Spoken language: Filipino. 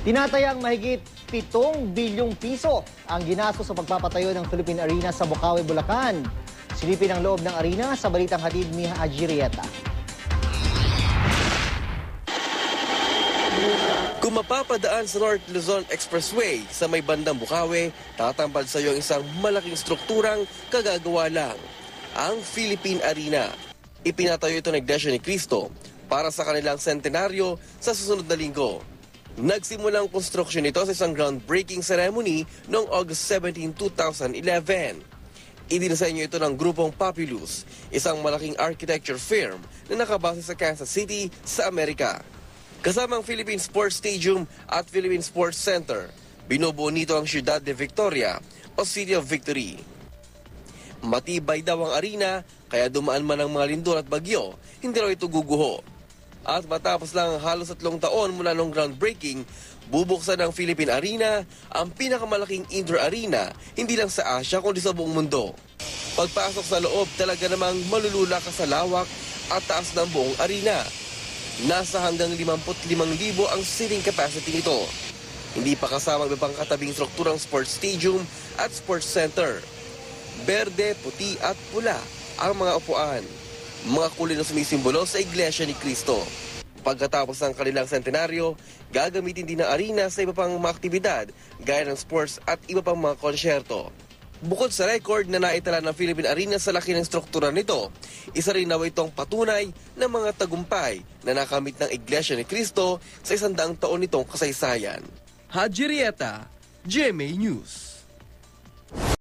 Tinatayang mahigit 7 bilyong piso ang ginastos sa pagpapatayo ng Philippine Arena sa Bukawi, Bulacan. Silipin ang loob ng arena sa balitang hatid ni Haji Rieta. Kung mapapadaan sa North Luzon Expressway sa may bandang Bukawi, tatampad sa iyo ang isang malaking strukturang kagagawa lang, ang Philippine Arena. Ipinatayo ito ng Iglesia ni Cristo para sa kanilang sentenaryo sa susunod na linggo. Nagsimulang konstruksyon nito sa isang groundbreaking ceremony noong August 17, 2011. Idinisenyo ito ng grupong Populous, isang malaking architecture firm na nakabase sa Kansas City sa Amerika. Kasama ang Philippine Sports Stadium at Philippine Sports Center, binubuo nito ang Ciudad de Victoria o City of Victory. Matibay daw ang arena, kaya dumaan man ang mga lindol at bagyo, hindi raw ito guguho. At matapos lang halos 3 taon mula nung groundbreaking, bubuksan ng Philippine Arena ang pinakamalaking indoor arena hindi lang sa Asia kundi sa buong mundo. Pagpasok sa loob, talaga namang malulula ka sa lawak at taas ng buong arena. Nasa hanggang 55,000 ang seating capacity nito. Hindi pa kasama ang ibang katabing strukturang sports stadium at sports center. Berde, puti at pula ang mga upuan. Mga kulay na sumisimbolo sa Iglesia ni Cristo. Pagkatapos ng kanilang sentenaryo, gagamitin din ang arena sa iba pang mga aktibidad gaya ng sports at iba pang mga konsyerto. Bukod sa record na naitala ng Philippine Arena sa laki ng struktura nito, isa rin nawa itong patunay ng mga tagumpay na nakamit ng Iglesia ni Cristo sa 100 taon nitong kasaysayan. Haji Rieta, GMA News.